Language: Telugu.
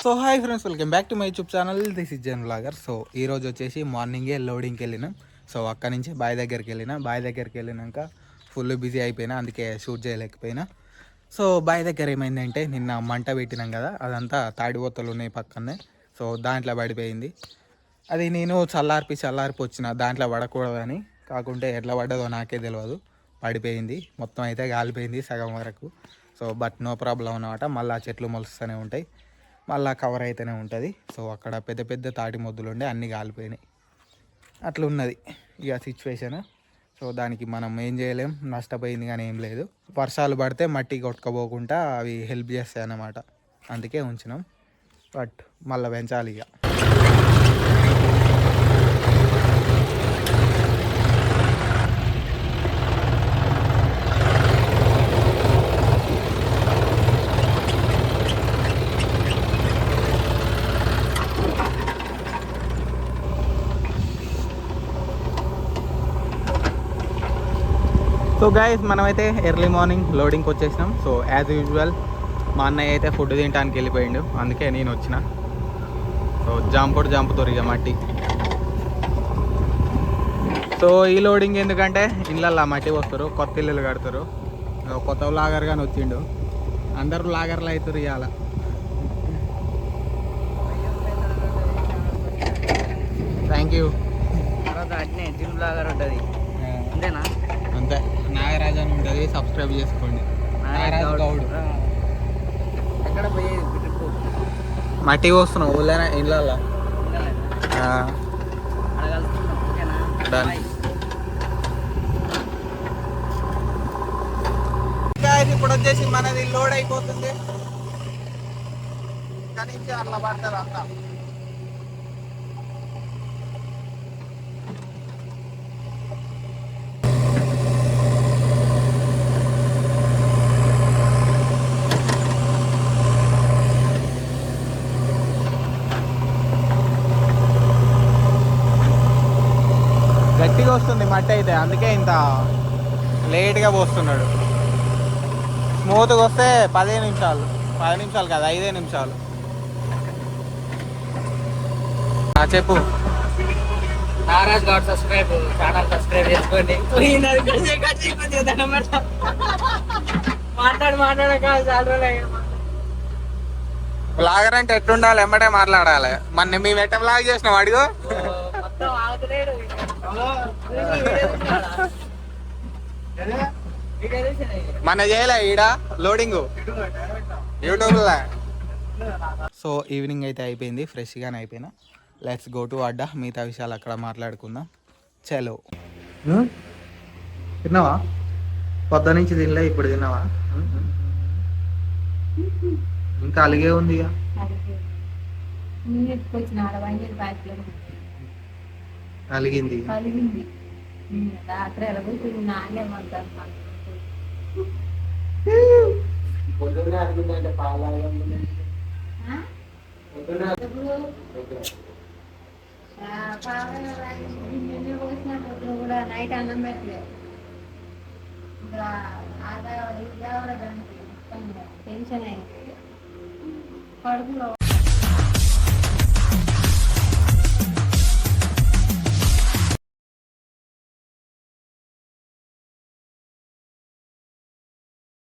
So hi friends, welcome back to my YouTube channel. This is Jan vlogger. So ఈరోజు వచ్చేసి మార్నింగే లోడింగ్కి వెళ్ళినాం. సో అక్కడి నుంచి బావి దగ్గరికి వెళ్ళినాక ఫుల్ బిజీ అయిపోయినా, అందుకే షూట్ చేయలేకపోయినా. సో బావి దగ్గర ఏమైందంటే, నిన్న మంట పెట్టినాం కదా, అదంతా తాడిబొత్తలు ఉన్నాయి పక్కనే. సో దాంట్లో పడిపోయింది. అది నేను చల్లార్పి వచ్చిన దాంట్లో పడకూడదని, కాకుంటే ఎట్లా పడ్డదో నాకే తెలియదు. పడిపోయింది మొత్తం, అయితే కాలిపోయింది సగం వరకు. సో బట్ నో ప్రాబ్లం అన్నమాట. మళ్ళీ చెట్లు మొలుస్తూనే ఉంటాయి, మళ్ళీ కవర్ అయితేనే ఉంటుంది. సో అక్కడ పెద్ద పెద్ద తాటి మొద్దులు ఉండే అన్నీ కాలిపోయినాయి. అట్లా ఉన్నది ఇక సిచ్యువేషన్. సో దానికి మనం ఏం చేయలేం, నష్టపోయింది కానీ ఏం లేదు. వర్షాలు పడితే మట్టి కొట్టుకపోకుండా అవి హెల్ప్ చేస్తాయి అన్నమాట, అందుకే ఉంచినాం. బట్ మళ్ళీ పెంచాలి ఇక. సో గైస్, మనమైతే ఎర్లీ మార్నింగ్ లోడింగ్కి వచ్చేసినాం. సో యాజ్ యూజువల్ మా అన్నయ్య అయితే ఫుడ్ తినడానికి వెళ్ళిపోయిండు, అందుకే నేను వచ్చిన. సో జంపుతారు ఇక మట్టి. సో ఈ లోడింగ్ ఎందుకంటే ఇళ్ళల్లో మట్టి వస్తారు, కొత్త ఇల్లులు కడతారు. కొత్త లాగర్ కానీ వచ్చిండు, అందరూ లాగర్లు అవుతారు ఇవాళ. Thank you. జిమ్ లాగర్ ఉంటుంది అంతేనా? అంతే, నాగరాజు అని ఉంటుంది, సబ్స్క్రైబ్ చేసుకోండి. నాగరాజు గౌడ్. ఎక్కడ పోయేది? మట్టి వస్తున్నావు ఊళ్ళో ఇళ్ళల్లో. ఇప్పుడు వచ్చేసి మనది లోడ్ అయిపోతుంది, కానీ అట్లా పడతారు అంతా. గట్టిగా వస్తుంది మట్టి అయితే, అందుకే ఇంత లేట్గా పోస్తున్నాడు. స్మూత్గా వస్తే 10 నిమిషాలు కాదు 5 నిమిషాలు. చెప్పు. నాగరాజ్ గౌడ్ ఛానల్ సబ్స్క్రైబ్ చేసుకోండి. బ్లాగర్ అంటే ఎట్లుండాలి, ఎమ్మటే మాట్లాడాలి. మన మేము ఎట్ట బ్లాగ్ చేసినాం అడిగో. మన చేయలే ఈడ లోడింగ్ యూట్యూబ్లో. సో ఈవినింగ్ అయితే అయిపోయింది, ఫ్రెష్గానే అయిపోయినా. లెట్స్ గో టు అడ్డా, మిగతా విషయాలు అక్కడ మాట్లాడుకుందాం. చలో. తిన్నావా? పొద్దు నుంచి తినలే, ఇప్పుడు తిన్నావా? ఇంకా అలిగే ఉంది ఇక. అలిగింది. రాత్రి కూడా నైట్ అన్నం పెట్టలేదు. టెన్షన్ అయింది కడుపులో.